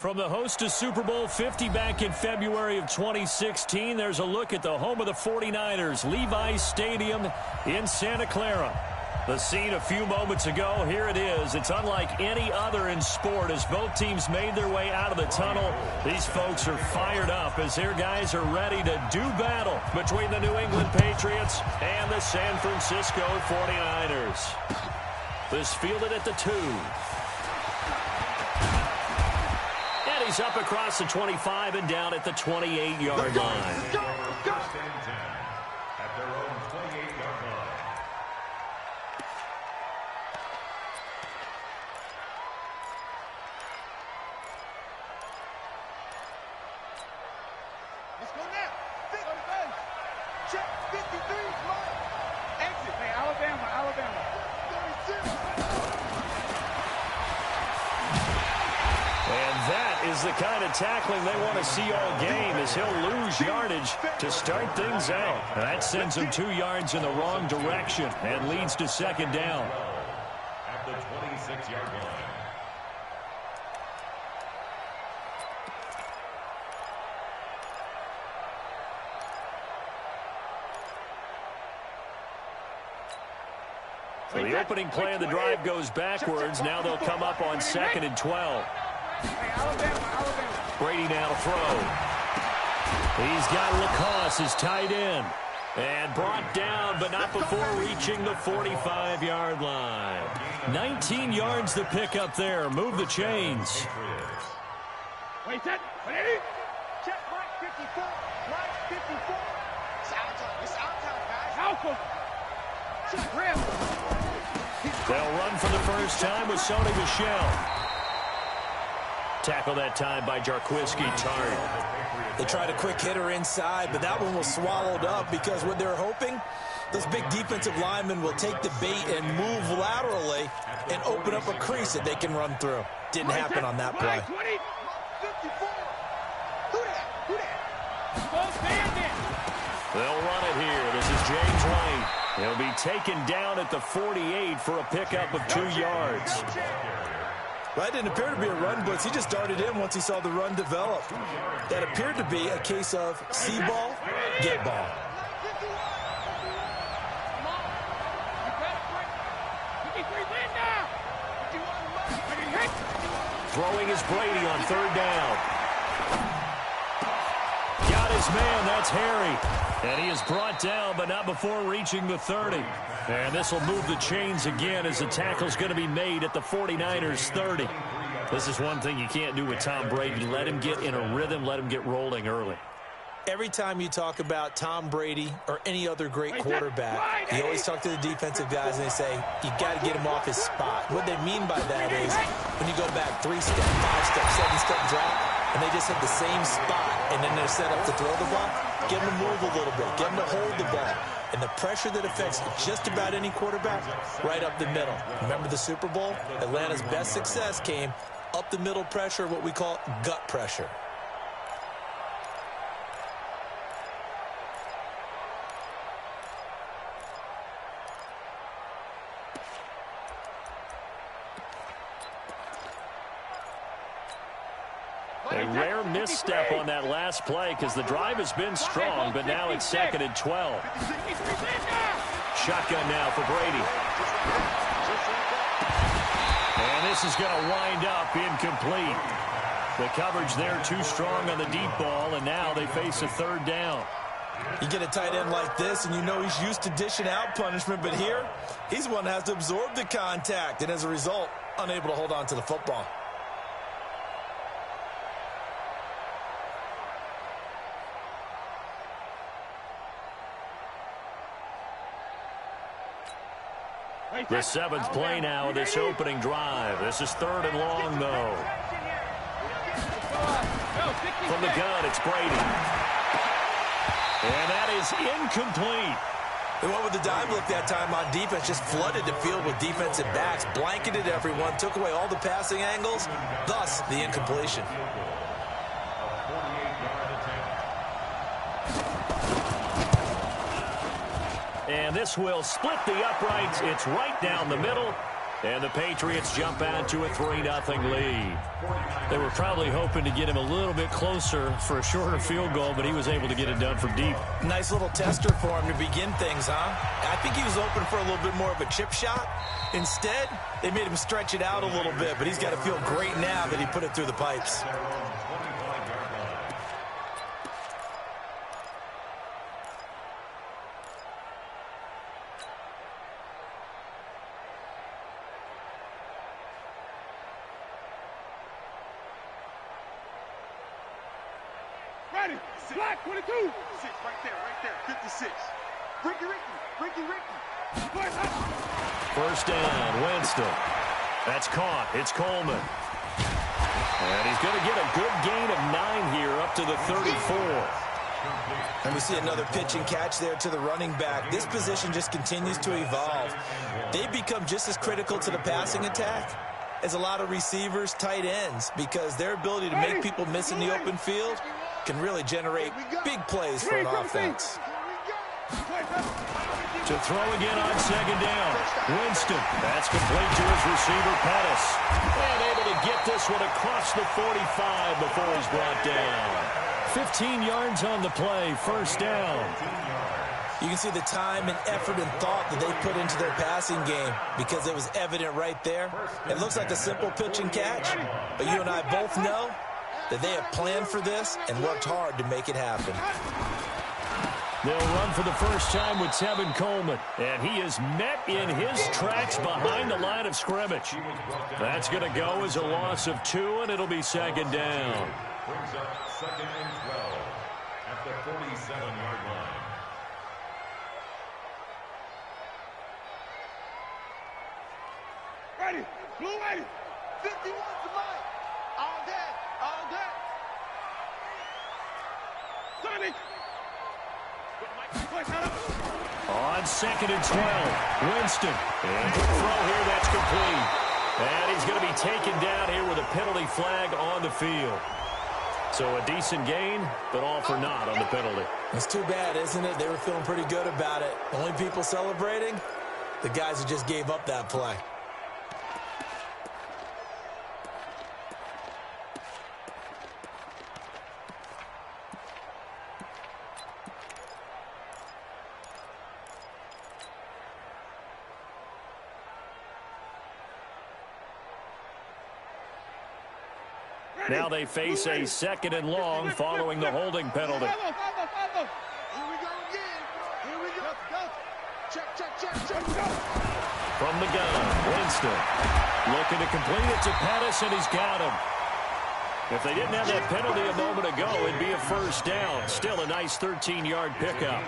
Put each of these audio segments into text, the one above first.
From the host to Super Bowl 50 back in February of 2016, there's a look at the home of the 49ers, Levi's Stadium in Santa Clara. The scene a few moments ago, here it is. It's unlike any other in sport as both teams made their way out of the tunnel. These folks are fired up as their guys are ready to do battle between the New England Patriots and the San Francisco 49ers. This fielded at the 2. He's up across the 25 and down at the 28-yard line. At their own 28-yard line. Let's go now. 50 base. Check 53. Exit. Hey, Alabama. 36. And that is the kind of tackling they want to see all game as he'll lose yardage to start things out. And that sends him 2 yards in the wrong direction and leads to second down. At the 26-yard line. So the opening play of the drive goes backwards. Now they'll come up on 2nd and 12. Brady now to throw. He's got Lacoste as tight end. And brought down, but not before reaching the 45-yard line. 19 yards to pick up there. Move the chains. Wait, set. Ready? Check Mike 54. Mike 54. It's out time, guys. Alpha. Check rim. They'll run for the first time with Sony Michel. Tackle that time by Jarquiski Tartt. They tried a quick hitter inside, but that one was swallowed up because what they're hoping, those big defensive linemen will take the bait and move laterally and open up a crease that they can run through. Didn't happen on that play. They'll run it here. This is James White. He'll be taken down at the 48 for a pickup of 2 yards. Well, that didn't appear to be a run blitz. He just darted in once he saw the run develop. That appeared to be a case of see ball, get ball. Throwing is Brady on 3rd down. Got his man, that's Harry. And he is brought down, but not before reaching the 30. And this will move the chains again as the tackle's going to be made at the 49ers 30. This is one thing you can't do with Tom Brady. Let him get in a rhythm, let him get rolling early. Every time you talk about Tom Brady or any other great quarterback, you always talk to the defensive guys and they say, you got to get him off his spot. What they mean by that is when you go back 3-step, 5-step, 7-step drop, and they just hit the same spot, and then they're set up to throw the ball, get them to move a little bit, get them to hold the ball. And the pressure that affects just about any quarterback, right up the middle. Remember the Super Bowl? Atlanta's best success came up the middle pressure, what we call gut pressure. A rare misstep on that last play because the drive has been strong, but now it's 2nd and 12. Shotgun now for Brady. And this is going to wind up incomplete. The coverage there too strong on the deep ball, and now they face a 3rd down. You get a tight end like this, and you know he's used to dishing out punishment, but here, he's one that has to absorb the contact, and as a result, unable to hold on to the football. The 7th play now of this opening drive. This is 3rd and long, though. From the gun, it's Brady. And that is incomplete. They went with the dime look that time on defense, just flooded the field with defensive backs, blanketed everyone, took away all the passing angles, thus the incompletion. And this will split the uprights. It's right down the middle. And the Patriots jump out to a 3-0 lead. They were probably hoping to get him a little bit closer for a shorter field goal, but he was able to get it done from deep. Nice little tester for him to begin things, huh? I think he was open for a little bit more of a chip shot. Instead, they made him stretch it out a little bit, but he's got to feel great now that he put it through the pipes. Ready, black 22. 6, right there, 56. Ricky. First down, Winston. That's caught. It's Coleman. And he's going to get a good gain of 9 here up to the 34. And we see another pitch and catch there to the running back. This position just continues to evolve. They become just as critical to the passing attack as a lot of receivers, tight ends, because their ability to make people miss in the open field can really generate big plays for an offense. To throw again on second down. Winston. That's complete to his receiver, Pettis. And able to get this one across the 45 before he's brought down. 15 yards on the play, first down. You can see the time and effort and thought that they put into their passing game because it was evident right there. It looks like a simple pitch and catch, but you and I both know that they have planned for this and worked hard to make it happen. They'll run for the first time with Tevin Coleman, and he is met in his tracks behind the line of scrimmage. That's going to go as a loss of 2, and it'll be second down. Brings up 2nd and 12 at the 47-yard line. Ready, blue ready. 51 to mine. All day. Sonny. On 2nd and 12, Winston. And quick throw here, that's complete. And he's going to be taken down here with a penalty flag on the field. So a decent gain, but all for naught on the penalty. It's too bad, isn't it? They were feeling pretty good about it. The only people celebrating, the guys who just gave up that play. Now they face a 2nd and long following the holding penalty. Here we go again. Here we go. Check. From the gun, Winston. Looking to complete it to Pettis, and he's got him. If they didn't have that penalty a moment ago, it'd be a first down. Still a nice 13-yard pickup.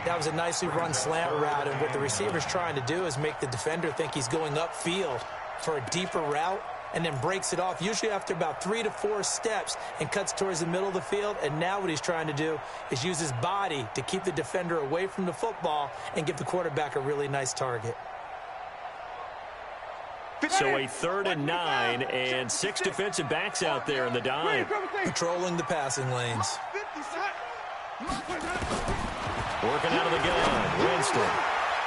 That was a nicely run slant route, and what the receiver's trying to do is make the defender think he's going upfield for a deeper route, and then breaks it off, usually after about 3 to 4 steps, and cuts towards the middle of the field. And now what he's trying to do is use his body to keep the defender away from the football and give the quarterback a really nice target. So a 3rd and 9, and 6 defensive backs out there in the dime. Patrolling the passing lanes. Working out of the gun, Winston.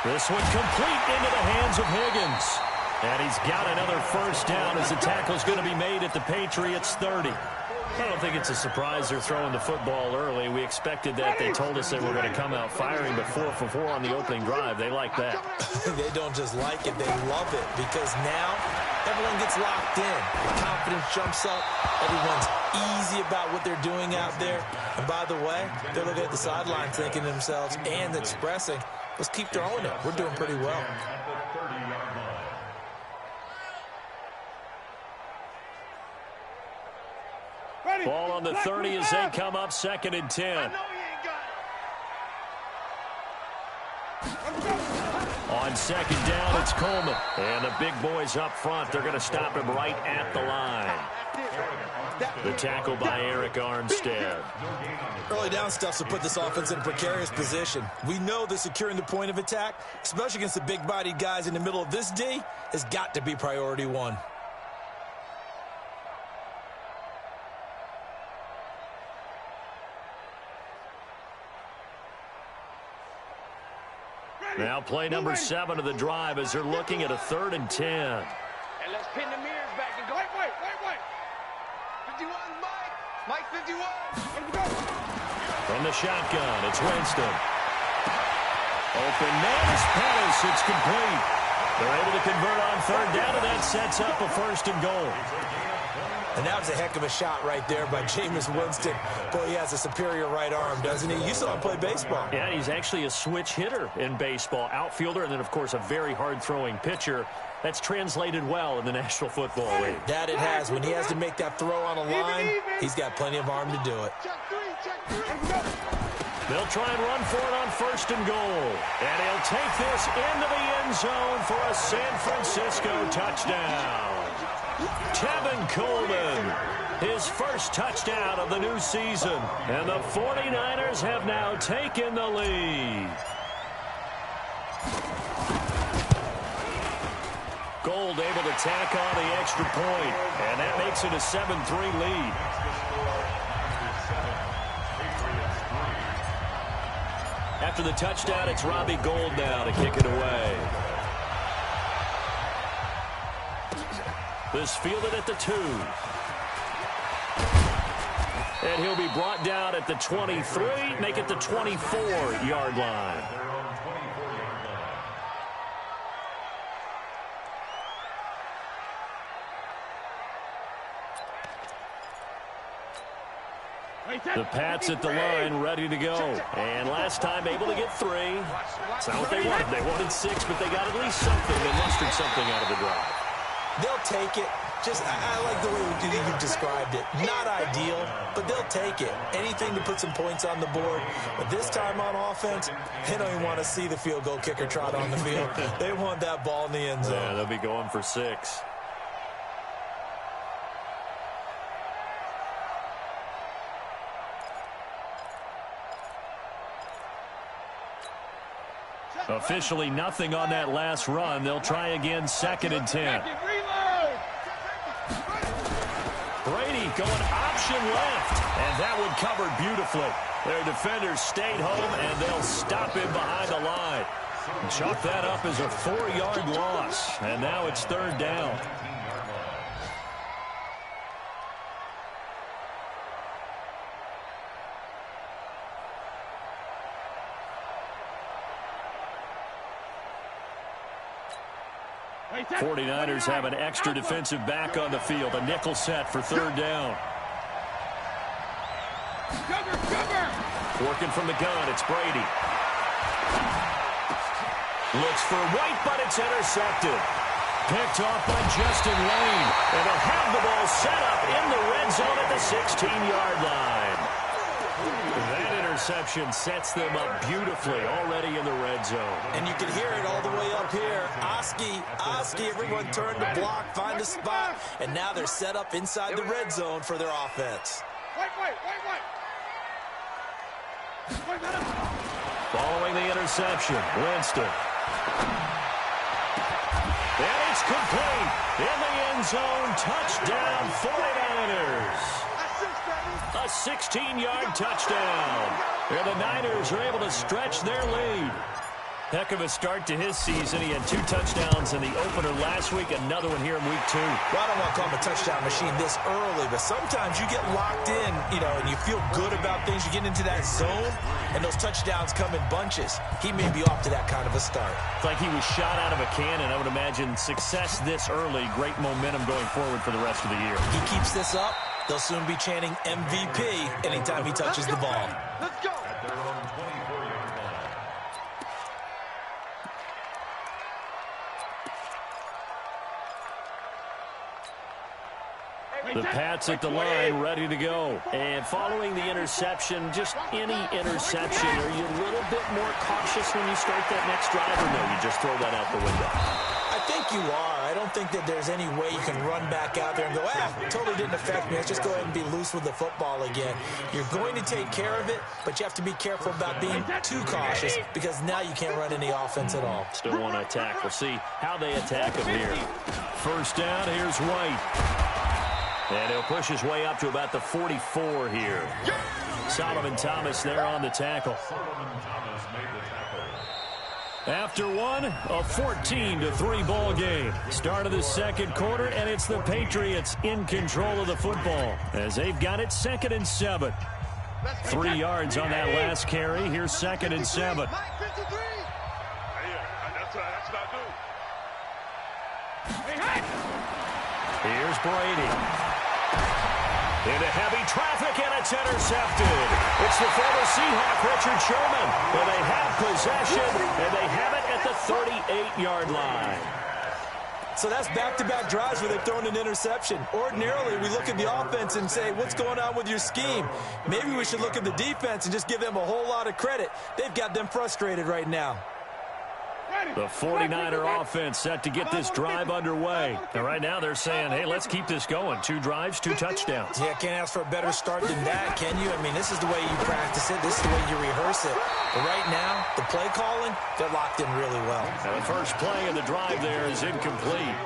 This one complete into the hands of Higgins. And he's got another first down as the tackle's going to be made at the Patriots 30. I don't think it's a surprise they're throwing the football early. We expected that. They told us they were going to come out firing, but 4 for 4 on the opening drive. They like that. They don't just like it, they love it, because now everyone gets locked in. The confidence jumps up. Everyone's easy about what they're doing out there. And by the way, they're looking at the sideline thinking to themselves and expressing, let's keep throwing it. We're doing pretty well. Ball on the 30 as they come up 2nd and 10. On 2nd down, it's Coleman. And the big boys up front, they're going to stop him right at the line. The tackle by Eric Armstead. Early down stuff to put this offense in a precarious position. We know that securing the point of attack, especially against the big-bodied guys in the middle of this D, has got to be priority 1. Now play number 7 of the drive as they're looking at a 3rd and 10. And let's pin the mirrors back and go. Wait. 51, Mike 51. From the shotgun, it's Winston. Open man is Pettis. It's complete. They're able to convert on 3rd down, and that sets up a 1st and goal. And that was a heck of a shot right there by Jameis Winston. Boy, he has a superior right arm, doesn't he? You saw him play baseball. Yeah, he's actually a switch hitter in baseball. Outfielder, and then, of course, a very hard-throwing pitcher. That's translated well in the National Football League. That it has. When he has to make that throw on a line, he's got plenty of arm to do it. They'll try and run for it on 1st and goal. And he'll take this into the end zone for a San Francisco touchdown. Tevin Coleman, his first touchdown of the new season. And the 49ers have now taken the lead. Gold able to tack on the extra point, and that makes it a 7-3 lead. After the touchdown, it's Robbie Gould now to kick it away. This fielded at the 2. And he'll be brought down at the 23, make it the 24-yard line. The Pats at the line, ready to go. And last time able to get 3. That's not what they wanted. They wanted 6, but they got at least something. They mustered something out of the drive. They'll take it. I like the way you described it. Not ideal, but they'll take it. Anything to put some points on the board. But this time on offense, they don't even want to see the field goal kicker trot on the field. They want that ball in the end zone. Yeah, they'll be going for 6. Officially nothing on that last run. They'll try again, 2nd and 10. Brady going option left, and that one covered beautifully. Their defenders stayed home, and they'll stop him behind the line. Chalk that up as a 4-yard loss, and now it's 3rd down. The 49ers have an extra defensive back on the field. A nickel set for 3rd down. Working from the gun, it's Brady. Looks for White, but it's intercepted. Picked off by Justin Lane. And they'll have the ball set up in the red zone at the 16-yard line. That interception sets them up beautifully already in the red zone. And you can hear it all the way up here. Oski, everyone turn to block, find a spot, and now they're set up inside the red zone for their offense. Following the interception, Winston. And it's complete. In the end zone, touchdown 49ers. A 16-yard touchdown. And the Niners are able to stretch their lead. Heck of a start to his season. He had 2 touchdowns in the opener last week, another one here in week 2. Well, I don't want to call him a touchdown machine this early, but sometimes you get locked in, and you feel good about things. You get into that zone, and those touchdowns come in bunches. He may be off to that kind of a start. It's like he was shot out of a cannon. I would imagine success this early, great momentum going forward for the rest of the year. He keeps this up, they'll soon be chanting MVP anytime he touches the ball. Let's go. At their own 24-yard line. The Pats at the line, ready to go. And following the interception, just any interception, are you a little bit more cautious when you start that next drive, or no, you just throw that out the window? I think you are. I don't think that there's any way you can run back out there and go, totally didn't affect me. Let's just go ahead and be loose with the football again. You're going to take care of it, but you have to be careful about being too cautious because now you can't run any offense at all. Still want to attack. We'll see how they attack him here. First down, here's White. And he'll push his way up to about the 44 here. Solomon Thomas there on the tackle. After one, a 14-3 ball game. Start of the second quarter, and it's the Patriots in control of the football as they've got it 2nd and 7. 3 yards on that last carry. Here's 2nd and 7. Here's Brady. Into heavy traffic, and it's intercepted. It's the former Seahawk, Richard Sherman. And they have possession, and they have it at the 38-yard line. So that's back-to-back drives where they've thrown an interception. Ordinarily, we look at the offense and say, what's going on with your scheme? Maybe we should look at the defense and just give them a whole lot of credit. They've got them frustrated right now. The 49er offense set to get this drive underway. And right now they're saying, hey, let's keep this going. 2 drives, 2 touchdowns. Yeah, can't ask for a better start than that, can you? I mean, this is the way you practice it. This is the way you rehearse it. But right now, the play calling, they're locked in really well. And the first play of the drive there is incomplete.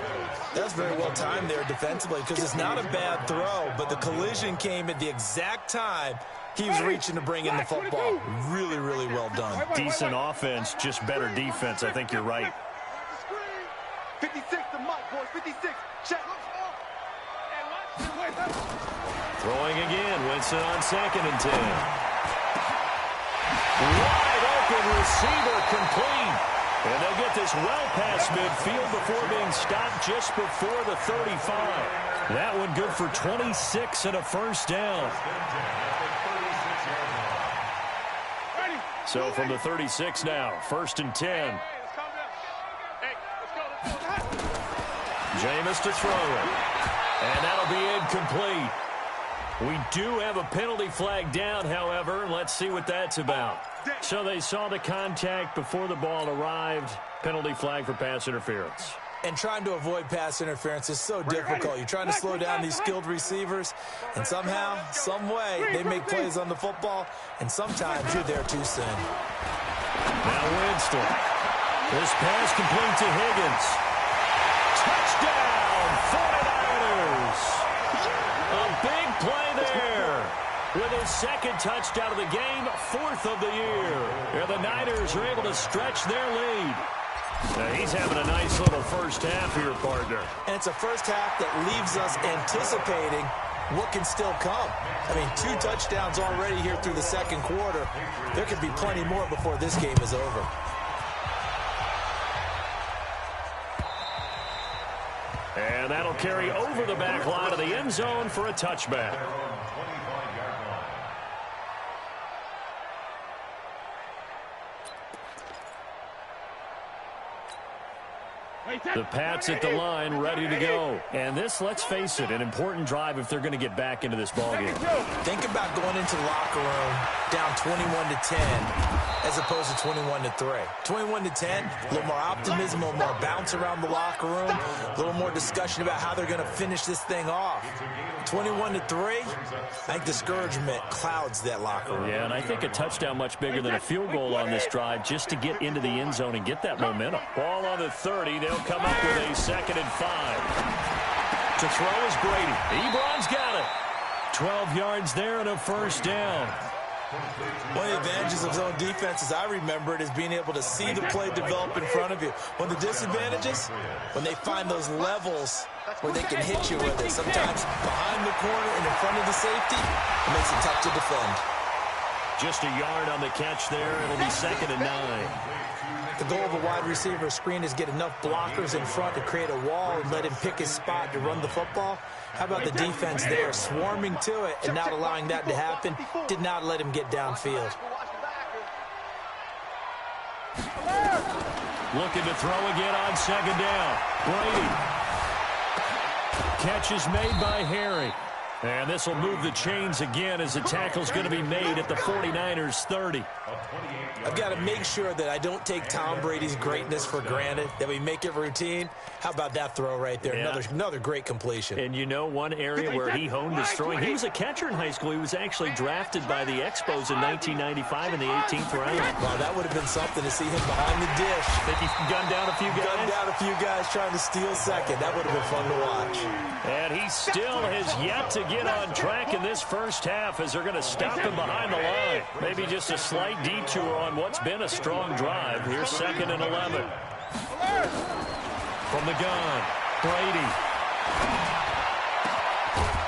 That's very well timed there defensively because it's not a bad throw, but the collision came at the exact time he was reaching to bring in the football. Really, really well done. Decent offense, just better defense. I think you're right. 56 to Mike, boys. 56. Check. Throwing again. Winston on 2nd and 10. Wide open receiver complete. And they'll get this well past midfield before being stopped just before the 35. That one good for 26 and a first down. So from the 36 now, 1st and 10. Jameis to throw it. And that'll be incomplete. We do have a penalty flag down, however. Let's see what that's about. So they saw the contact before the ball arrived. Penalty flag for pass interference. And trying to avoid pass interference is so difficult. You're trying to slow down these skilled receivers, and somehow, some way, they make plays on the football, and sometimes you're there too soon. Now Winston. This pass complete to Higgins. Touchdown, 49ers. A big play there. With his 2nd touchdown of the game, 4th of the year. And the Niners are able to stretch their lead. Now he's having a nice little first half here, partner. And it's a first half that leaves us anticipating what can still come. I mean, 2 touchdowns already here through the second quarter. There could be plenty more before this game is over. And that'll carry over the back line of the end zone for a touchback. The Pats at the line, ready to go. And this, let's face it, an important drive if they're going to get back into this ballgame. Think about going into the locker room down 21-10 as opposed to 21-3. 21-10, a little more optimism, a little more bounce around the locker room, a little more discussion about how they're going to finish this thing off. 21-3, I think discouragement clouds that locker room. Yeah, and I think a touchdown much bigger than a field goal on this drive just to get into the end zone and get that momentum. Ball on the 30. They'll come up with a 2nd and 5. To throw is Brady. Ebron's got it. 12 yards there and a first down. One of the advantages of zone defense, as I remember it, is being able to see the play develop in front of you. One of the disadvantages, when they find those levels where they can hit you with it. Sometimes behind the corner and in front of the safety, it makes it tough to defend. Just a yard on the catch there. It'll be 2nd and 9. The goal of a wide receiver screen is get enough blockers in front to create a wall and let him pick his spot to run the football. How about the defense there, swarming to it and not allowing that to happen? Did not let him get downfield. Looking to throw again on 2nd down. Brady. Catch is made by Harry. And this will move the chains again as the tackle's going to be made at the 49ers 30. I've got to make sure that I don't take Tom Brady's greatness for granted, that we make it routine. How about that throw right there? Yeah. Another great completion. And you know one area where he honed his throwing, he was a catcher in high school. He was actually drafted by the Expos in 1995 in the 18th round. Well, that would have been something to see him behind the dish. Think he gunned down a few guys? Gunned down a few guys trying to steal second. That would have been fun to watch. And he still has yet to get on track in this first half as they're going to stop him behind the line. Maybe just a slight detour on what's been a strong drive. Here's 2nd and 11. From the gun, Brady.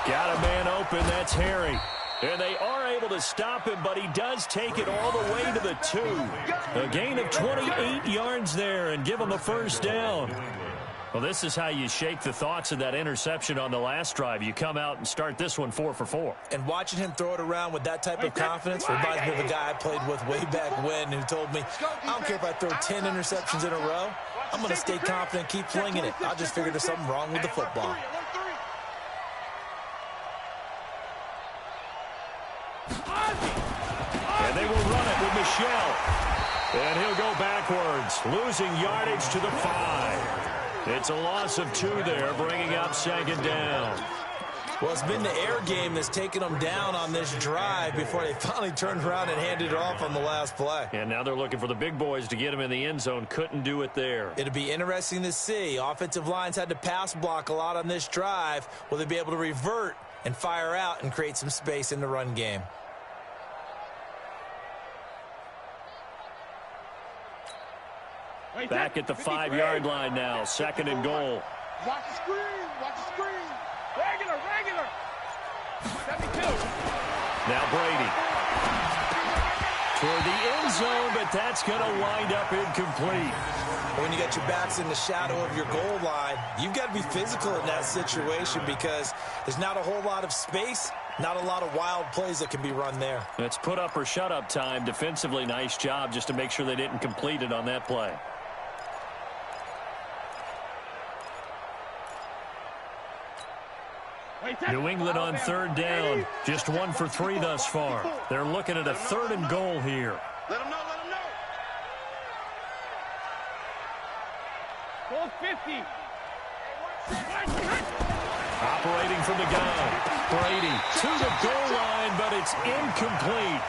Got a man open. That's Harry. And they are able to stop him, but he does take it all the way to the 2. A gain of 28 yards there and give him a first down. Well, this is how you shake the thoughts of that interception on the last drive. You come out and start this one 4 for 4. And watching him throw it around with that type of confidence reminds me of a guy I played with way back when who told me, I don't care if I throw 10 interceptions in a row. I'm going to stay confident, keep flinging it. I just figured there's something wrong with the football. And they will run it with Michelle. And he'll go backwards, losing yardage to the 5. It's a loss of 2 there, bringing up 2nd down. Well, it's been the air game that's taken them down on this drive before they finally turned around and handed it off on the last play. And now they're looking for the big boys to get him in the end zone. Couldn't do it there. It'll be interesting to see. Offensive lines had to pass block a lot on this drive. Will they be able to revert and fire out and create some space in the run game? Back at the 5-yard line now. 2nd and goal. Watch the screen. Watch the screen. Regular. 72. Now Brady. Toward the end zone, but that's going to wind up incomplete. When you got your backs in the shadow of your goal line, you've got to be physical in that situation because there's not a whole lot of space, not a lot of wild plays that can be run there. It's put up or shut up time. Defensively, nice job just to make sure they didn't complete it on that play. New England on 3rd down. Just 1 for 3 thus far. They're looking at a 3rd and goal here. Let him know. Goal 50. Operating from the gun. Brady to the goal line, but it's incomplete.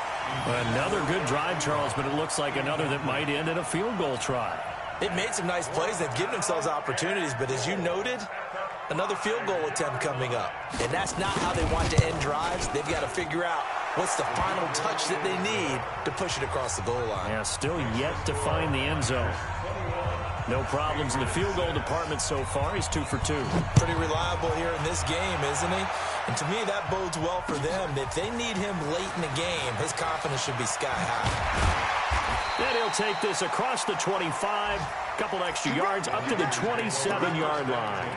Another good drive, Charles, but it looks like another that might end in a field goal try. They've made some nice plays. They've given themselves opportunities, but as you noted, another field goal attempt coming up. And that's not how they want to end drives. They've got to figure out what's the final touch that they need to push it across the goal line. Yeah, still yet to find the end zone. No problems in the field goal department so far. He's 2 for 2. Pretty reliable here in this game, isn't he? And to me, that bodes well for them. If they need him late in the game, his confidence should be sky high. And he'll take this across the 25, couple extra yards up to the 27-yard line.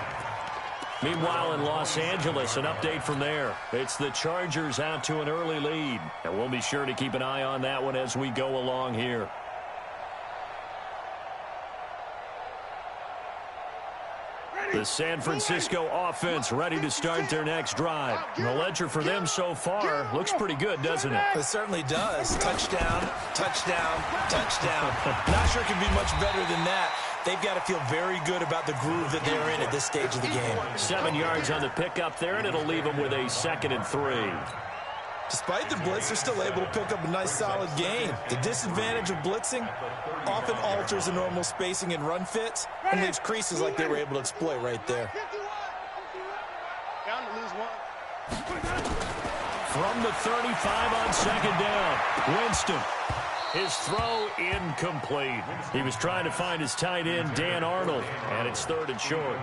Meanwhile, in Los Angeles, an update from there. It's the Chargers out to an early lead. And we'll be sure to keep an eye on that one as we go along here. The San Francisco offense ready to start their next drive. The ledger for them so far looks pretty good, doesn't it? It certainly does. Touchdown, touchdown, touchdown. Not sure it can be much better than that. They've got to feel very good about the groove that they're in at this stage of the game. 7 yards on the pickup there, and it'll leave them with a 2nd and 3. Despite the blitz, they're still able to pick up a nice, solid gain. The disadvantage of blitzing often alters the normal spacing and run fits and leaves creases like they were able to exploit right there. Down to lose 1. From the 35 on 2nd down, Winston. His throw incomplete. He was trying to find his tight end, Dan Arnold, and it's 3rd and short.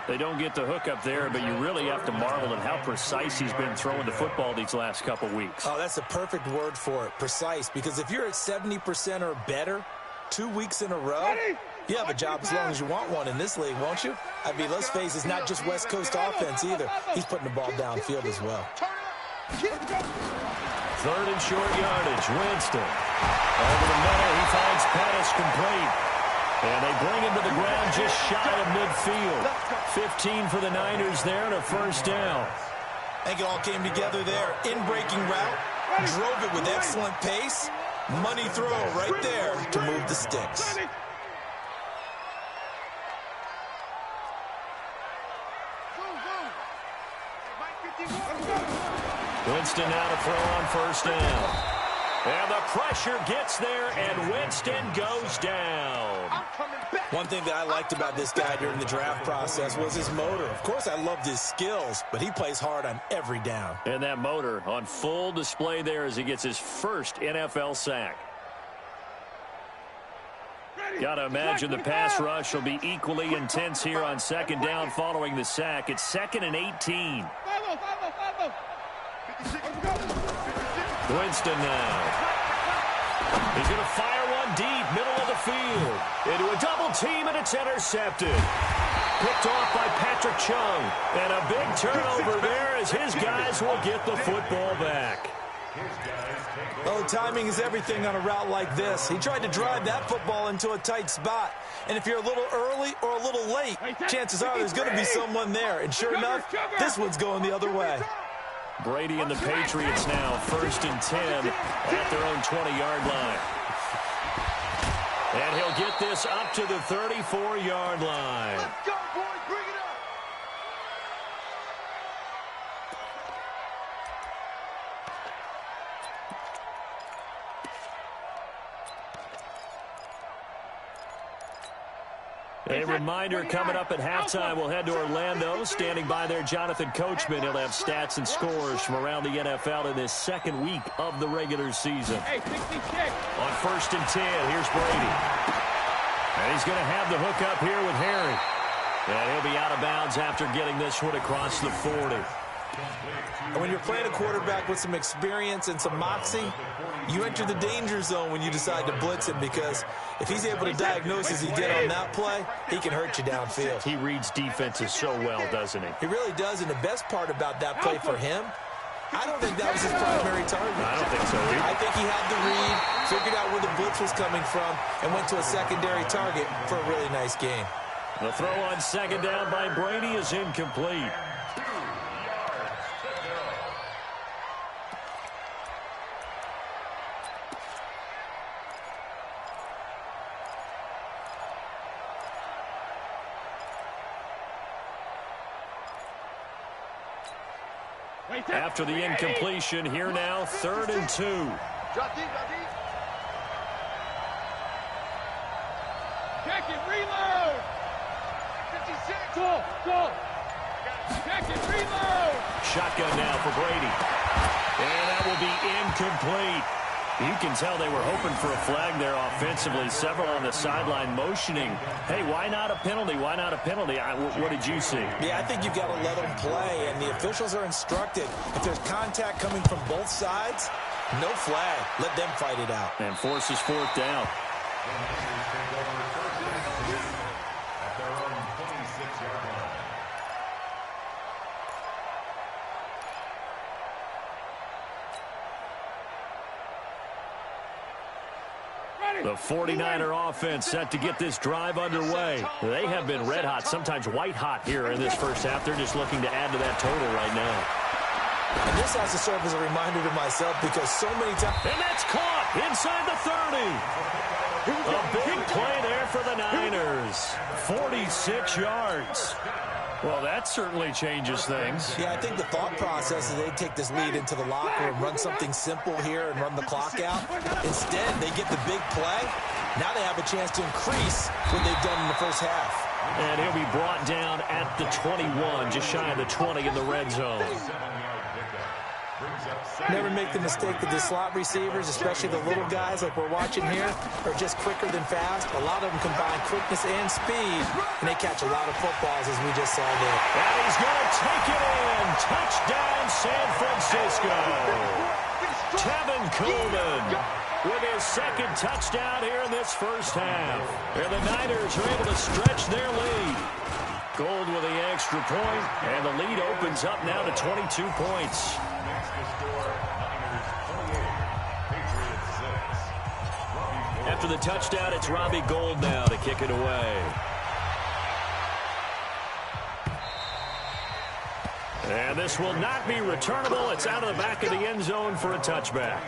They don't get the hook up there, but you really have to marvel at how precise he's been throwing the football these last couple weeks. Oh, that's a perfect word for it, precise, because if you're at 70% or better 2 weeks in a row, you have a job as long as you want one in this league, won't you? I mean, let's face it, it's not just West Coast offense either. He's putting the ball downfield as well. 3rd and short yardage, Winston. Over the middle, he finds Pettis complete. And they bring him to the ground just shy of midfield. 15 for the Niners there and a first down. I think it all came together there. In-breaking route, drove it with excellent pace. Money throw right there to move the sticks. Winston now to throw on first down. And the pressure gets there, and Winston goes down. One thing that I liked about this guy during the draft process was his motor. Of course, I loved his skills, but he plays hard on every down. And that motor on full display there as he gets his first NFL sack. Got to imagine the pass rush will be equally intense here on second down following the sack. It's 2nd and 18. Winston now. He's going to fire one deep, middle of the field. Into a double team, and it's intercepted. Picked off by Patrick Chung. And a big turnover there as his guys will get the football back. Oh, timing is everything on a route like this. He tried to drive that football into a tight spot. And if you're a little early or a little late, chances are there's going to be someone there. And sure enough, this one's going the other way. Brady and the Patriots now 1st and 10 at their own 20-yard line. And he'll get this up to the 34-yard line. Let's go, boys. Bring it up. A reminder coming up at halftime, we'll head to Orlando. Standing by there, Jonathan Coachman. He'll have stats and scores from around the NFL in this second week of the regular season. On 1st and 10, here's Brady. And he's going to have the hook up here with Harry. And he'll be out of bounds after getting this one across the 40. And when you're playing a quarterback with some experience and some moxie, you enter the danger zone when you decide to blitz him, because if he's able to diagnose as he did on that play, he can hurt you downfield. He reads defenses so well, doesn't he? He really does, and the best part about that play for him, I don't think that was his primary target. I don't think so either. I think he had the read, figured out where the blitz was coming from, and went to a secondary target for a really nice gain. The throw on second down by Brady is incomplete. After the incompletion, here now, 3rd and 2. Drop deep, drop deep. Check it, reload. 56. Go. Check it, reload. Shotgun now for Brady. And that will be incomplete. You can tell they were hoping for a flag there offensively. Several on the sideline motioning. Hey, why not a penalty? Why not a penalty? What did you see? Yeah, I think you've got to let them play, and the officials are instructed. If there's contact coming from both sides, no flag. Let them fight it out. And forces 4th down. At their own 26-yard line. The 49er offense set to get this drive underway. They have been red hot, sometimes white hot here in this first half. They're just looking to add to that total right now. And this has to serve as a reminder to myself, because so many times... And that's caught inside the 30. A big play there for the Niners. 46 yards. Well, that certainly changes things. Yeah, I think the thought process is they take this lead into the locker room, run something simple here and run the clock out. Instead, they get the big play. Now they have a chance to increase what they've done in the first half. And he'll be brought down at the 21, just shy of the 20 in the red zone. Never make the mistake that the slot receivers, especially the little guys like we're watching here, are just quicker than fast. A lot of them combine quickness and speed, and they catch a lot of footballs, as we just saw there. And he's going to take it in. Touchdown, San Francisco. Tevin Coleman with his 2nd touchdown here in this first half. And the Niners are able to stretch their lead. Gold with the extra point, and the lead opens up now to 22 points. Next to score, Niners 28, Patriots 6. After the touchdown, it's Robbie Gould now to kick it away. And this will not be returnable. It's out of the back of the end zone for a touchback.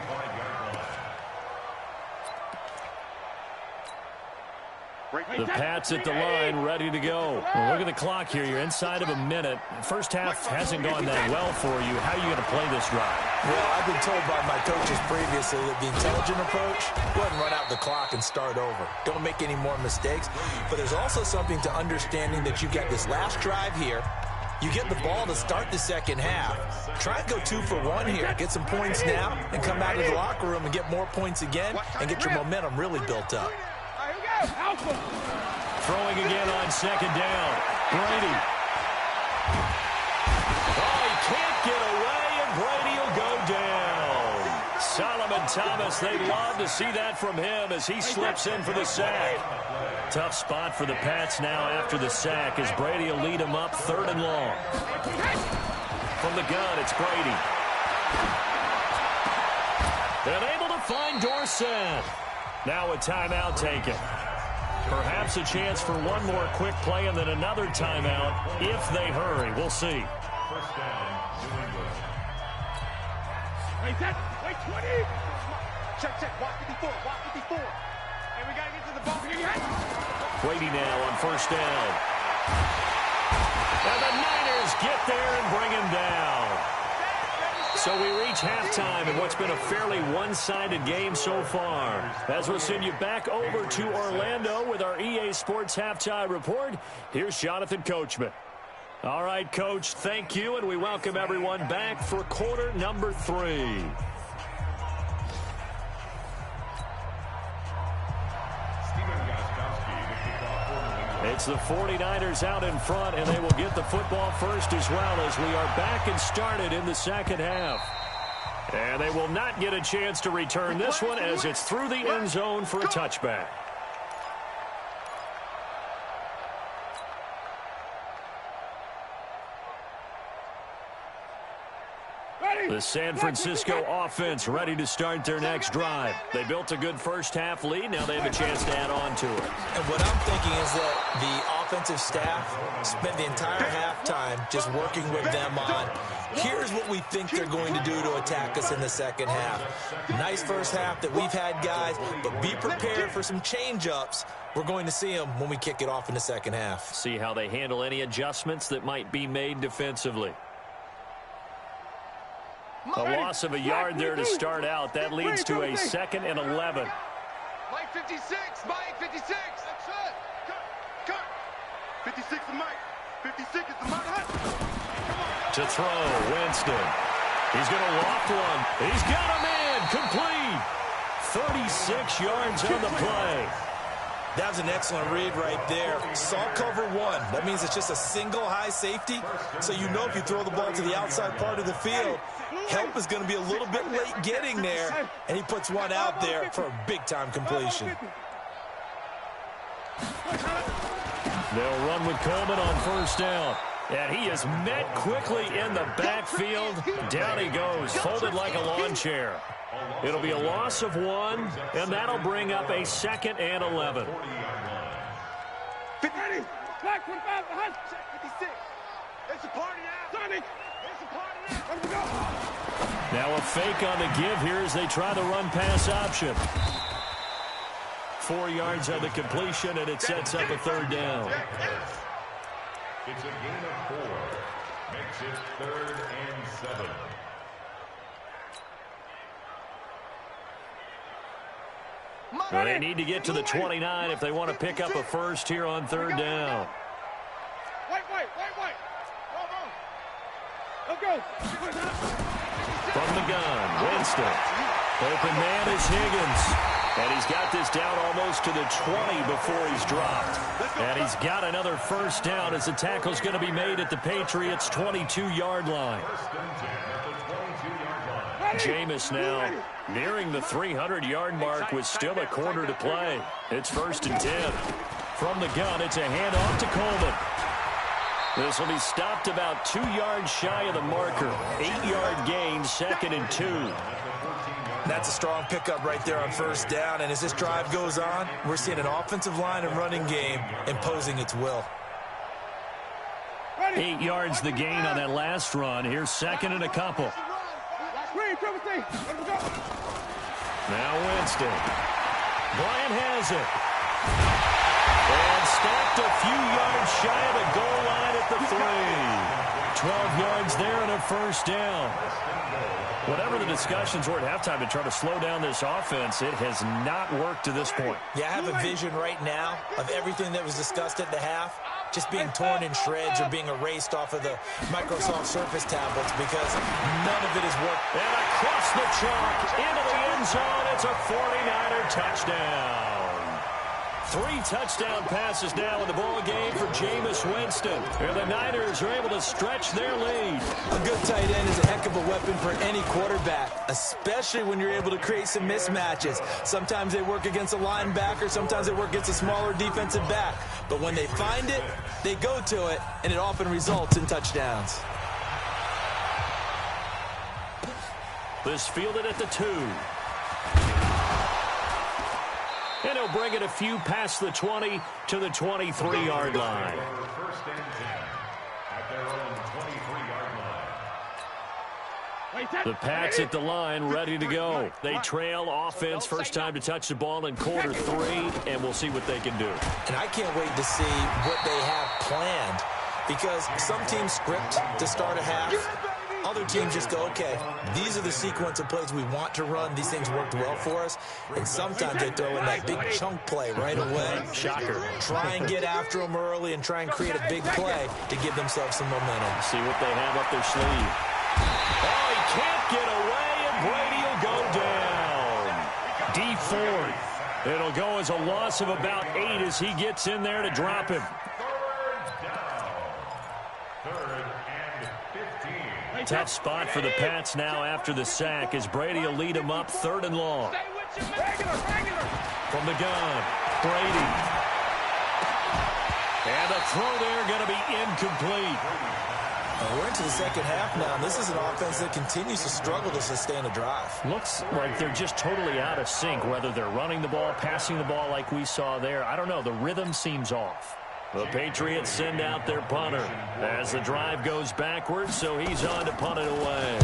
The Pats at the line, ready to go. Well, look at the clock here. You're inside of a minute. First half hasn't gone that well for you. How are you going to play this drive? Well, I've been told by my coaches previously that the intelligent approach, go ahead and run out the clock and start over. Don't make any more mistakes. But there's also something to understanding that you get this last drive here. You get the ball to start the second half. Try and go 2 for 1 here. Get some points now and come out of the locker room and get more points again and get your momentum really built up. Throwing again on second down. Brady. Oh, he can't get away, and Brady will go down. Solomon Thomas, they'd love to see that from him as he slips in for the sack. Tough spot for the Pats now after the sack as Brady will lead him up 3rd and long. From the gun, it's Brady. And able to find Dorsett. Now a timeout taken. Perhaps a chance for one more quick play and then another timeout if they hurry. We'll see. First down, New England. Wait, set. Wait, 20. Check. Walk 54. Walk 54. And we got to get to the ball. Brady now on first down. And the Niners get there and bring him down. So we reach halftime in what's been a fairly one-sided game so far. As we'll send you back over to Orlando with our EA Sports Halftime Report, here's Jonathan Coachman. All right, Coach, thank you, and we welcome everyone back for quarter number 3. It's the 49ers out in front, and they will get the football first as well as we are back and started in the second half. And they will not get a chance to return this one as it's through the end zone for a touchback. The San Francisco offense ready to start their next drive. They built a good first half lead. Now they have a chance to add on to it. And what I'm thinking is that the offensive staff spent the entire halftime just working with them on, here's what we think they're going to do to attack us in the second half. Nice first half that we've had, guys, but be prepared for some change-ups. We're going to see them when we kick it off in the second half. See how they handle any adjustments that might be made defensively. A loss of a yard there to start out. That leads to a 2nd and 11. Mike 56. Mike 56. That's it. Cut. 56 is Mike. 56 is the Mike. To throw, Winston. He's going to loft one. He's got a man. Complete. 36 yards on the play. That was an excellent read right there. Saw cover 1. That means it's just a single high safety. So you know if you throw the ball to the outside part of the field, help is going to be a little bit late getting there. And he puts one out there for a big-time completion. They'll run with Coleman on first down. And he is met quickly in the backfield. Down he goes, folded like a lawn chair. It'll be a loss of 1, and that'll bring up a 2nd and 11. 50. Black 25 behind. 56. It's a party now. Sonny. It's a party now. Let me go. Now a fake on the give here as they try the run-pass option. 4 yards on the completion, and it sets up a 3rd down. It's a gain of 4. Makes it 3rd and 7. Well, they need to get to the 29 if they want to pick up a first here on 3rd down. Wait. Let's go. From the gun, Winston. Open man is Higgins. And he's got this down almost to the 20 before he's dropped. And he's got another first down as the tackle's going to be made at the Patriots' 22-yard line. Jameis now nearing the 300-yard mark with still a quarter to play. It's 1st and 10. From the gun, it's a handoff to Coleman. This will be stopped about 2 yards shy of the marker. 8-yard gain, 2nd and 2. That's a strong pickup right there on first down. And as this drive goes on, we're seeing an offensive line and running game imposing its will. 8 yards the gain on that last run. Here's 2nd and a couple. Now Winston. Bryant has it. And stopped a few yards shy of the goal line at the 3. 12 yards there and a first down. Whatever the discussions were at halftime to try to slow down this offense, it has not worked to this point. Yeah, I have a vision right now of everything that was discussed at the half just being torn in shreds or being erased off of the Microsoft Surface tablets because none of it has worked. And across the chalk into the end zone, it's a 49er touchdown. 3 touchdown passes now in the ball game for Jameis Winston. And the Niners are able to stretch their lead. A good tight end is a heck of a weapon for any quarterback, especially when you're able to create some mismatches. Sometimes they work against a linebacker, sometimes they work against a smaller defensive back. But when they find it, they go to it, and it often results in touchdowns. This fielded at the 2. And he'll bring it a few past the 20 to the 23-yard line. First and 10 at their own 23-yard line. The Pats at the line, ready to go. They trail offense, first time to touch the ball in quarter 3, and we'll see what they can do. And I can't wait to see what they have planned because some teams script to start a half. Other teams just go, okay, these are the sequence of plays we want to run. These things worked well for us. And sometimes they throw in that big chunk play right away. Shocker. Try and get after them early and try and create a big play to give themselves some momentum. See what they have up their sleeve. Oh, he can't get away, and Brady will go down. D Ford. It'll go as a loss of about 8 as he gets in there to drop him. Tough spot for the Pats now after the sack as Brady will lead him up 3rd and long. From the gun, Brady. And the throw there going to be incomplete. We're into the second half now, and this is an offense that continues to struggle to sustain a drive. Looks like they're just totally out of sync, whether they're running the ball, passing the ball like we saw there. I don't know. The rhythm seems off. The Patriots send out their punter as the drive goes backwards, so he's on to punt it away.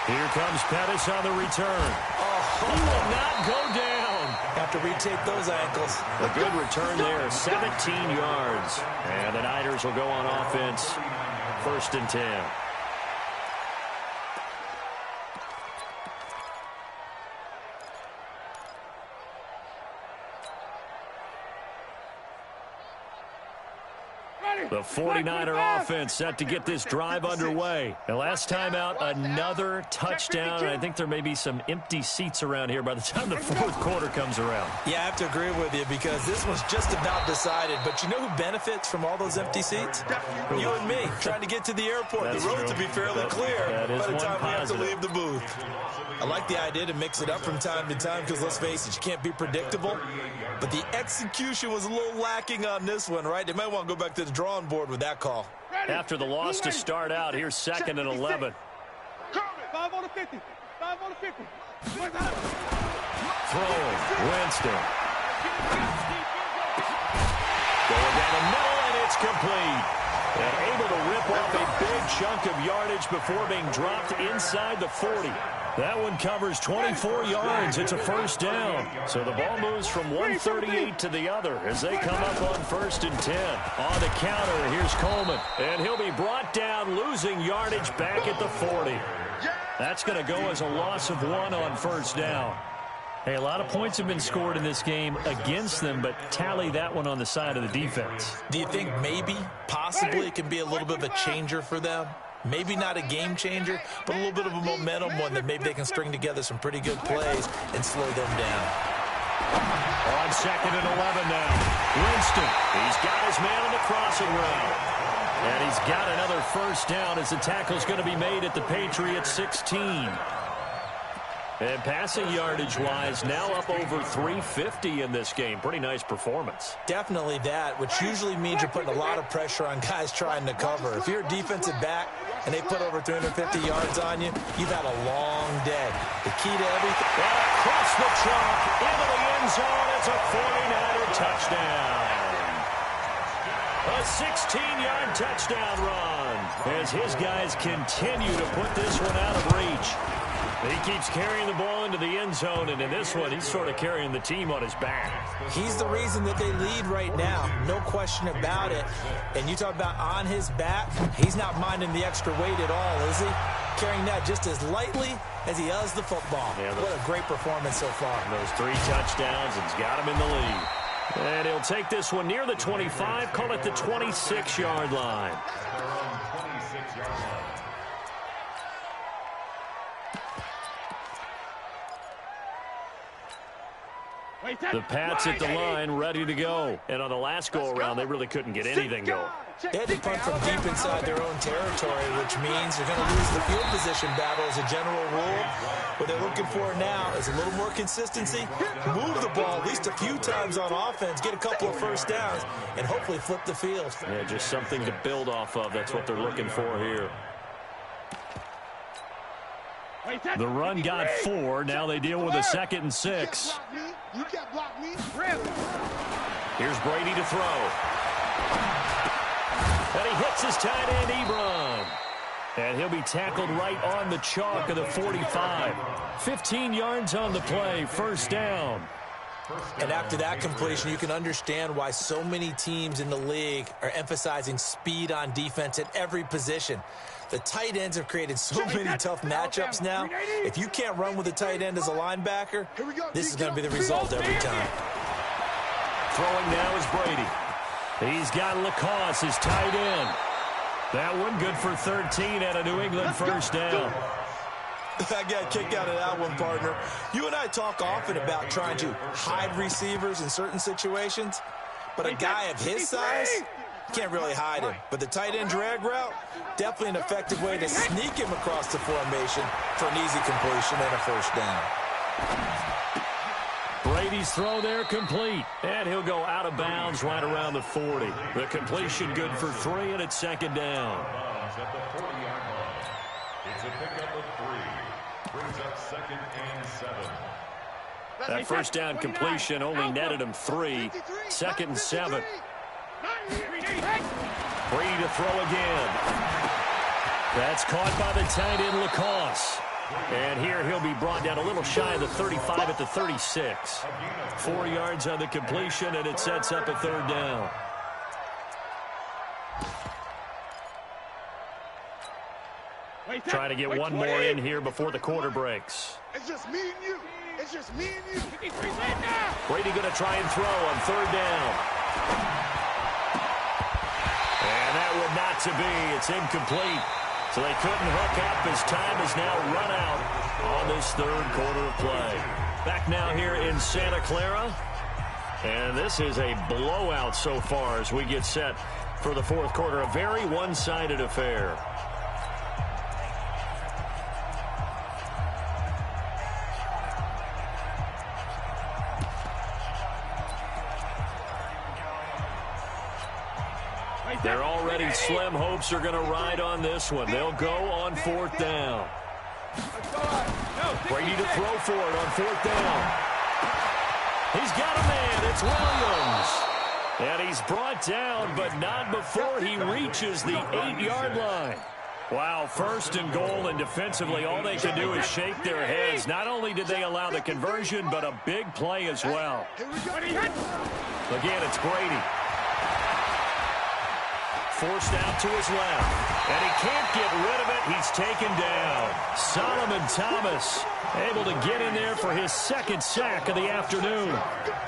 Here comes Pettis on the return. He will not go down. Have to retake those ankles. A good return there, 17 yards. And the Niners will go on offense, 1st and 10. The 49er offense set to get this drive underway. And last time out, another touchdown. And I think there may be some empty seats around here by the time the 4th quarter comes around. Yeah, I have to agree with you because this was just about decided. But you know who benefits from all those empty seats? You and me, trying to get to the airport. That's the roads true. will be fairly clear by the time we have to positive. leave the booth. I like the idea to mix it up from time to time because, let's face it, you can't be predictable. But the execution was a little lacking on this one, right? They might want to go back to the drawing board with that call. After the loss to start out, here's 2nd and 11. 5 on the 50. 5 on the 50. Throwing, Winston. Going down the middle, and it's complete. And able to rip off a big chunk of yardage before being dropped inside the 40. That one covers 24 yards. It's a 1st down. So the ball moves from 138 to the other as they come up on 1st and 10. On the counter, here's Coleman. And he'll be brought down, losing yardage back at the 40. That's going to go as a loss of 1 on 1st down. Hey, a lot of points have been scored in this game against them, but tally that one on the side of the defense. Do you think maybe, possibly, it can be a little bit of a changer for them? Maybe not a game changer, but a little bit of a momentum one that maybe they can string together some pretty good plays and slow them down. On 2nd and 11 now. Winston, he's got his man on the crossing route. And he's got another 1st down as the tackle's going to be made at the Patriots 16. And passing yardage-wise, now up over 350 in this game. Pretty nice performance. Definitely that, which usually means you're putting a lot of pressure on guys trying to cover. If you're a defensive back and they put over 350 yards on you, you've had a long day. The key to everything. And across the chalk, into the end zone, it's a 49er touchdown. A 16-yard touchdown run as his guys continue to put this one out of reach. He keeps carrying the ball into the end zone, and in this one, he's sort of carrying the team on his back. He's the reason that they lead right now, no question about it. And you talk about on his back, he's not minding the extra weight at all, is he? Carrying that just as lightly as he does the football. Yeah, what a great performance so far. Those 3 touchdowns, and he's got him in the lead. And he'll take this one near the 25, call it the 26-yard line. The Pats at the line, ready to go. And on the last go-around, they really couldn't get anything going. They had to punt from deep inside their own territory, which means they're going to lose the field position battle as a general rule. What they're looking for now is a little more consistency, move the ball at least a few times on offense, get a couple of first downs, and hopefully flip the field. Yeah, just something to build off of. That's what they're looking for here. The run got 4. Now they deal with a 2nd and 6. Here's Brady to throw. And he hits his tight end, Ebron. And he'll be tackled right on the chalk of the 45. 15 yards on the play, first down. And after that completion, you can understand why so many teams in the league are emphasizing speed on defense at every position. The tight ends have created so many tough matchups now. If you can't run with a tight end as a linebacker, this is going to be the result every time. Throwing now is Brady. He's got Lacoste, his tight end. That one good for 13 at a New England first down. I got a kick out of that one, partner. You and I talk often about trying to hide receivers in certain situations, but a guy of his size can't really hide him. But the tight end drag route, definitely an effective way to sneak him across the formation for an easy completion and a first down. Brady's throw there complete, and he'll go out of bounds right around the 40. The completion good for 3, and it's 2nd down. At the 40-yard line. It's a pickup of 3. Brings up 2nd and 7. That first down completion only netted him 3. 2nd and 7. Brady to throw again. That's caught by the tight end, Lacoste. And here he'll be brought down a little shy of the 35 at the 36. 4 yards on the completion, and it sets up a 3rd down. Trying to get one more in here before the quarter breaks. It's just me and you. It's just me and you. Brady going to try and throw on 3rd down. And that would not to be. It's incomplete. So they couldn't hook up as time has now run out on this 3rd quarter of play. Back now here in Santa Clara. And this is a blowout so far as we get set for the 4th quarter. A very one-sided affair. They're already slim hopes are going to ride on this one. They'll go on 4th down. Brady to throw for it on 4th down. He's got a man. It's Williams. And he's brought down, but not before he reaches the 8-yard line. Wow, 1st and goal, and defensively all they can do is shake their heads. Not only did they allow the conversion, but a big play as well. Again, it's Brady. Forced out to his left, and he can't get rid of it. He's taken down. Solomon Thomas able to get in there for his 2nd sack of the afternoon.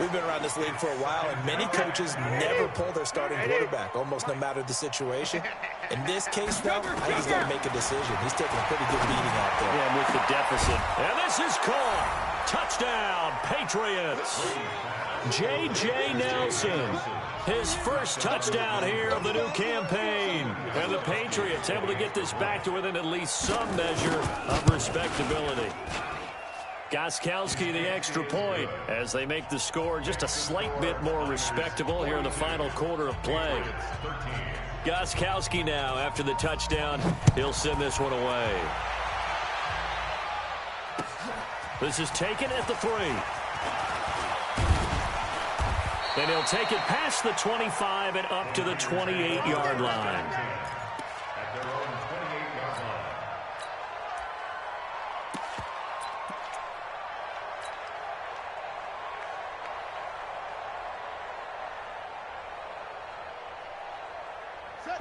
We've been around this league for a while, and many coaches never pull their starting quarterback, almost no matter the situation. In this case, though, I think he's got to make a decision. He's taking a pretty good beating out there. Yeah, with the deficit. And this is caught. Touchdown, Patriots. J.J. Nelson. His first touchdown here of the new campaign. And the Patriots able to get this back to within at least some measure of respectability. Gostkowski the extra point as they make the score just a slight bit more respectable here in the final quarter of play. Gostkowski now after the touchdown. He'll send this one away. This is taken at the 3. And he'll take it past the 25 and up to the 28-yard line.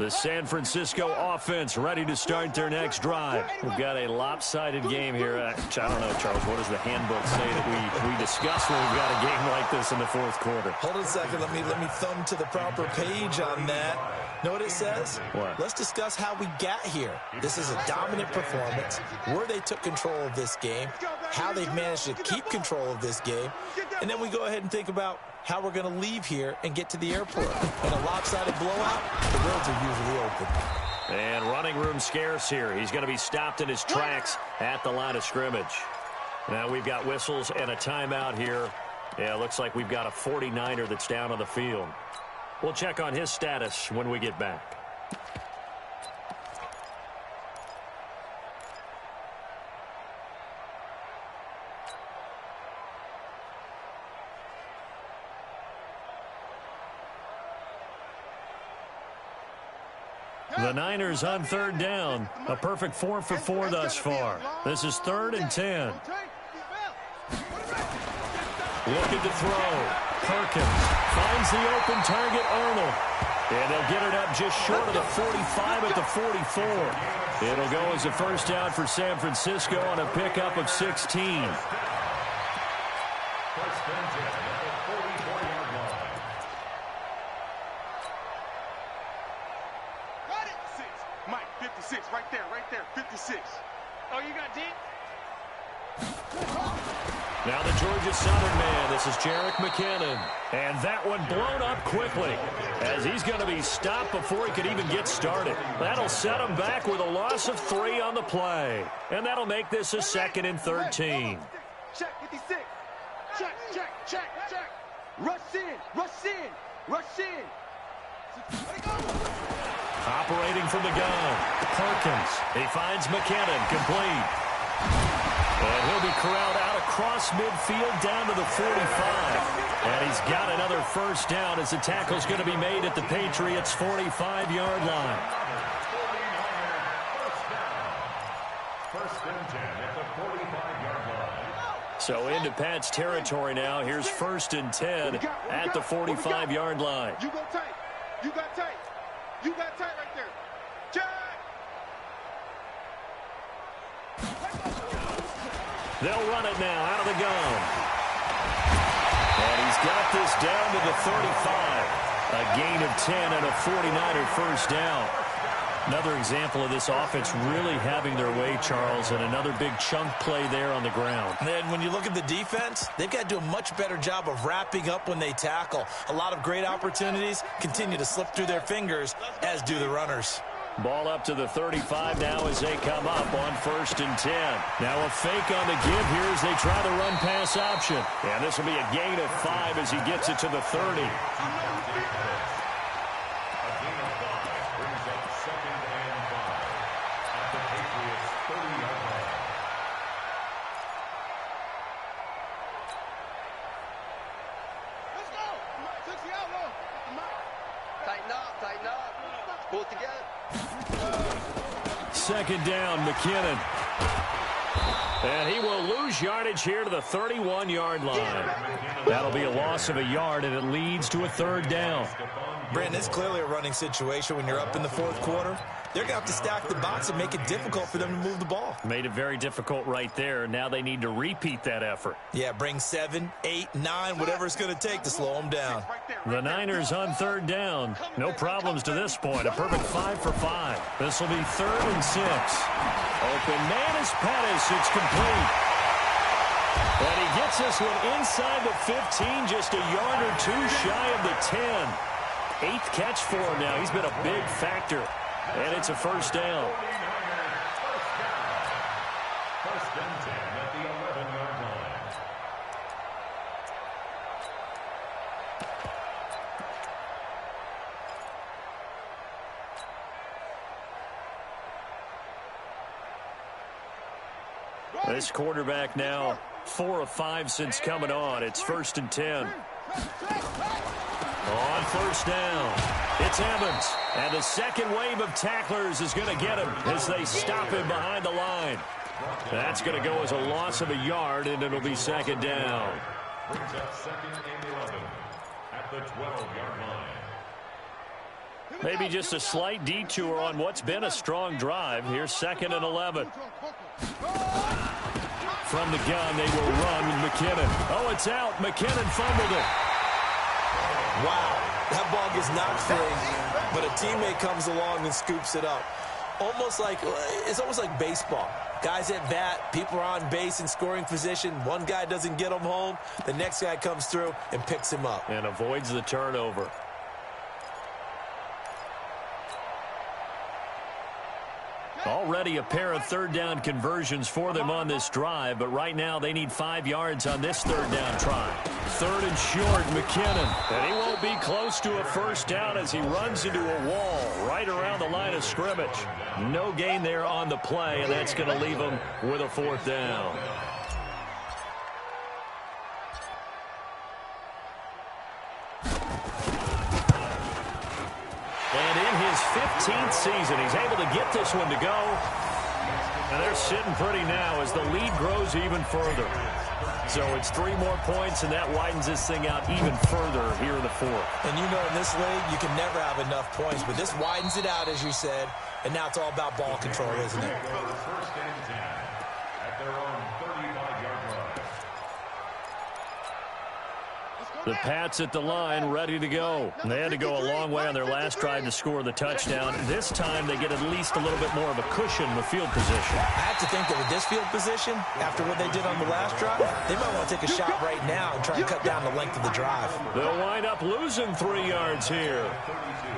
The San Francisco offense ready to start their next drive. We've got a lopsided game here. I don't know, Charles, what does the handbook say that we discuss when we've got a game like this in the fourth quarter? Hold on a second. Let me thumb to the proper page on that. Know what it says? What? Let's discuss how we got here. This is a dominant performance, where they took control of this game, how they've managed to keep control of this game, and then we go ahead and think about how we're going to leave here and get to the airport. In a lopsided blowout, the roads are usually open. And running room scarce here. He's going to be stopped in his tracks at the line of scrimmage. Now we've got whistles and a timeout here. Yeah, it looks like we've got a 49er that's down on the field. We'll check on his status when we get back. The Niners on third down. A perfect 4 for 4 thus far. This is 3rd and 10. Looking to throw. Perkins finds the open target, Arnold. And they'll get it up just short of the 45 at the 44. It'll go as a first down for San Francisco on a pickup of 16. Mike, 56, right there, 56. Oh, you got deep? Now the Georgia Southern man. This is Jerick McKinnon. And that one blown up quickly as he's going to be stopped before he could even get started. That'll set him back with a loss of 3 on the play. And that'll make this a 2nd and 13. Check, 56. Check. Rush in. Operating from the gun. Perkins. He finds McKinnon. Complete. And he'll be corralled out across midfield down to the 45. And he's got another first down as the tackle's going to be made at the Patriots' 45-yard line. First and 10 at the 45-yard line. So into Pat's territory now. Here's 1st and 10 at the 45-yard line. You got tight right there. Check. They'll run it now out of the gun. And he's got this down to the 35. A gain of 10 and a 49er first down. Another example of this offense really having their way, Charles, and another big chunk play there on the ground. And then when you look at the defense, they've got to do a much better job of wrapping up when they tackle. A lot of great opportunities continue to slip through their fingers, as do the runners. Ball up to the 35 now as they come up on 1st and 10. Now a fake on the give here as they try the run-pass option. And this will be a gain of 5 as he gets it to the 30. Tighten up. Pull it together. 2nd down, McKinnon. And he will lose yardage here to the 31-yard line. That'll be a loss of a yard, and it leads to a 3rd down. Brandon, it's clearly a running situation when you're up in the 4th quarter. They're going to have to stack the box and make it difficult for them to move the ball. Made it very difficult right there. Now they need to repeat that effort. Yeah, bring 7, 8, 9, whatever it's going to take to slow them down. The Niners on 3rd down. No problems to this point. A perfect 5 for 5. This will be 3rd and 6. Open man is Pettis. It's complete. And he gets this one inside the 15, just a yard or 2 shy of the 10. 8th catch for him now. He's been a big factor. And it's a first down. First and 10 at the 11-yard line. This quarterback now 4 of 5 since coming on. It's 1st and 10. On 1st down, it's Evans. And the second wave of tacklers is going to get him as they stop him behind the line. That's going to go as a loss of a yard, and it'll be 2nd down. Brings up 2nd and 11 at the 12-yard line. Maybe just a slight detour on what's been a strong drive. Here's 2nd and 11. From the gun, they will run with McKinnon. Oh, it's out. McKinnon fumbled it. Wow, that ball gets knocked free, but a teammate comes along and scoops it up. It's almost like baseball. Guys at bat, people are on base in scoring position. One guy doesn't get him home. The next guy comes through and picks him up. And avoids the turnover. Already a pair of 3rd down conversions for them on this drive, but right now they need 5 yards on this 3rd down try. 3rd and short, McKinnon. And he won't be close to a 1st down as he runs into a wall right around the line of scrimmage. No gain there on the play, and that's going to leave him with a 4th down. And in his 15th season, he's able to get this one to go. And they're sitting pretty now as the lead grows even further. So it's 3 more points, and that widens this thing out even further here in the 4th. And you know, in this league, you can never have enough points, but this widens it out, as you said, and now it's all about ball control, isn't it? 1st and 10 at their own 35-yard line. The Pats at the line, ready to go. And they had to go a long way on their last drive to score the touchdown. This time, they get at least a little bit more of a cushion with field position. I have to think that with this field position, after what they did on the last drive, they might want to take a shot right now and try and cut down the length of the drive. They'll wind up losing 3 yards here.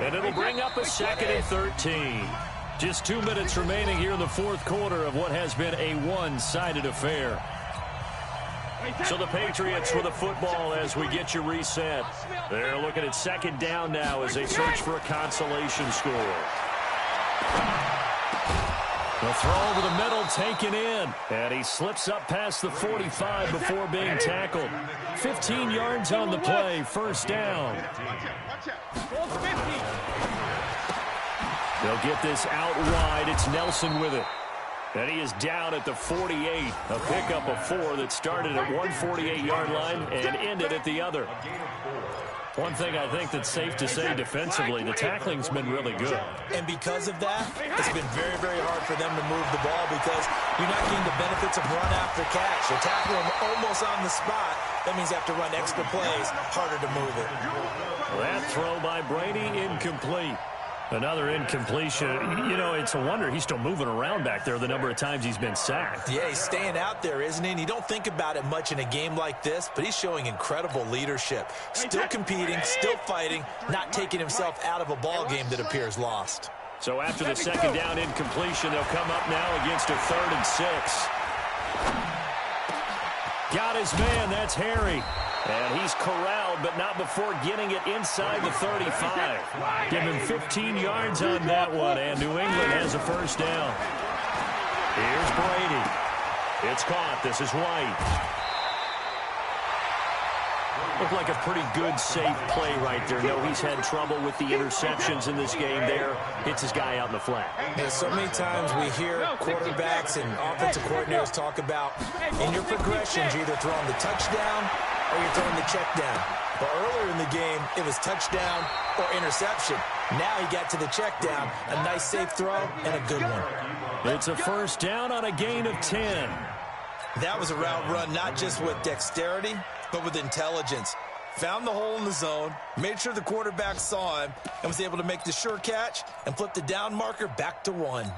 And it'll bring up a 2nd and 13. Just 2 minutes remaining here in the 4th quarter of what has been a one-sided affair. So the Patriots with the football as we get you reset. They're looking at 2nd down now as they search for a consolation score. The throw over the middle taken in. And he slips up past the 45 before being tackled. 15 yards on the play, 1st down. They'll get this out wide. It's Nelson with it. And he is down at the 48, a pickup of 4 that started at one 48-yard line and ended at the other. One thing I think that's safe to say defensively, the tackling's been really good. And because of that, it's been very, very hard for them to move the ball because you're not getting the benefits of run after catch. You're tackling them almost on the spot. That means you have to run extra plays, harder to move it. That throw by Brady, incomplete. Another incompletion. You know, it's a wonder he's still moving around back there the number of times he's been sacked. Yeah, he's staying out there, isn't he? And you don't think about it much in a game like this, but he's showing incredible leadership. Still competing, still fighting, not taking himself out of a ball game that appears lost. So after the 2nd down incompletion, they'll come up now against a 3rd and 6. Got his man, that's Harry. And he's corralled, but not before getting it inside the 35. Give him 15 yards on that one, and New England has a 1st down. Here's Brady. It's caught. This is White. Looked like a pretty good, safe play right there. No, he's had trouble with the interceptions in this game there. Hits his guy out in the flat. Yeah, so many times we hear quarterbacks and offensive coordinators talk about in your progressions, you're either throwing the touchdown or you're throwing the check down. But earlier in the game, it was touchdown or interception. Now he got to the check down, a nice safe throw and a good one. It's a 1st down on a gain of 10. That was a route run not just with dexterity, but with intelligence. Found the hole in the zone, made sure the quarterback saw him, and was able to make the sure catch and flip the down marker back to 1.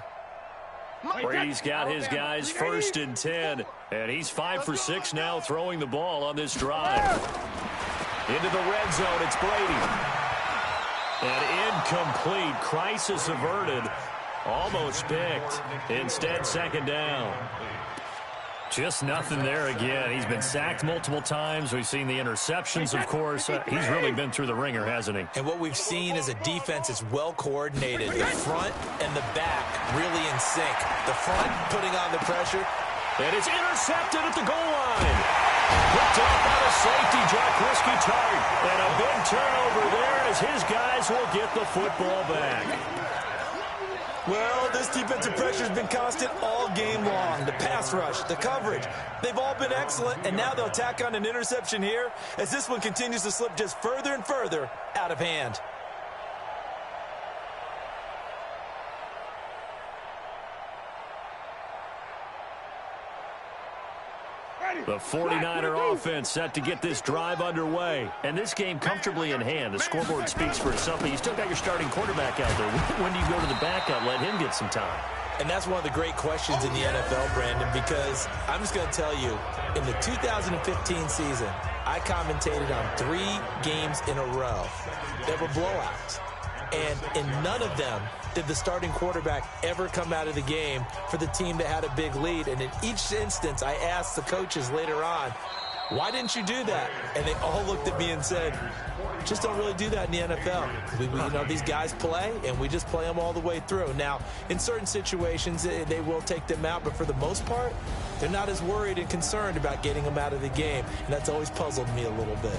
Brady's got his guys 1st and 10, and he's 5 for 6 now throwing the ball on this drive. Into the red zone, it's Brady. And incomplete, crisis averted, almost picked. Instead, 2nd down. Just nothing there again. He's been sacked multiple times. We've seen the interceptions, of course. He's really been through the ringer, hasn't he? And what we've seen is a defense that's well coordinated. The front and the back really in sync. The front putting on the pressure. And it's intercepted at the goal line. Picked up by the safety, Jack Risky Tart. And a big turnover there as his guys will get the football back. Well, this defensive pressure has been constant all game long. The pass rush, the coverage, they've all been excellent, and now they'll tack on an interception here as this one continues to slip just further and further out of hand. The 49er offense set to get this drive underway. And this game comfortably in hand. The scoreboard speaks for itself, but you still got your starting quarterback out there. When do you go to the backup, let him get some time? And that's one of the great questions in the NFL, Brandon, because I'm just going to tell you, in the 2015 season, I commentated on 3 games in a row that were blowouts. And in none of them did the starting quarterback ever come out of the game for the team that had a big lead. And in each instance, I asked the coaches later on, why didn't you do that? And they all looked at me and said, just don't really do that in the NFL. You know, these guys play, and we just play them all the way through. Now, in certain situations, they will take them out, but for the most part, they're not as worried and concerned about getting them out of the game, and that's always puzzled me a little bit.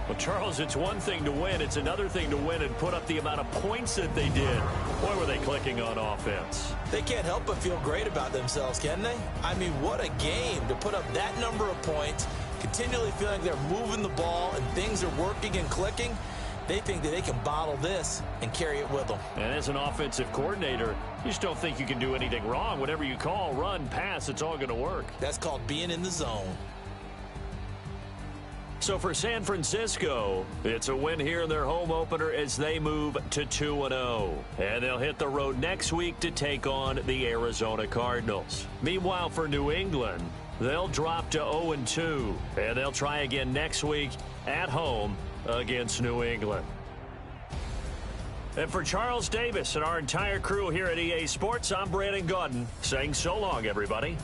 Well, Charles, it's one thing to win. It's another thing to win and put up the amount of points that they did. Boy, were they clicking on offense. They can't help but feel great about themselves, can they? I mean, what a game to put up that number of points, continually feeling they're moving the ball and things are working and clicking. They think that they can bottle this and carry it with them. And as an offensive coordinator, you just don't think you can do anything wrong. Whatever you call, run, pass, it's all going to work. That's called being in the zone. So for San Francisco, it's a win here in their home opener as they move to 2-0. And they'll hit the road next week to take on the Arizona Cardinals. Meanwhile, for New England, they'll drop to 0-2. And they'll try again next week at home against New England. And for Charles Davis and our entire crew here at EA Sports, I'm Brandon Gaudin saying so long, everybody.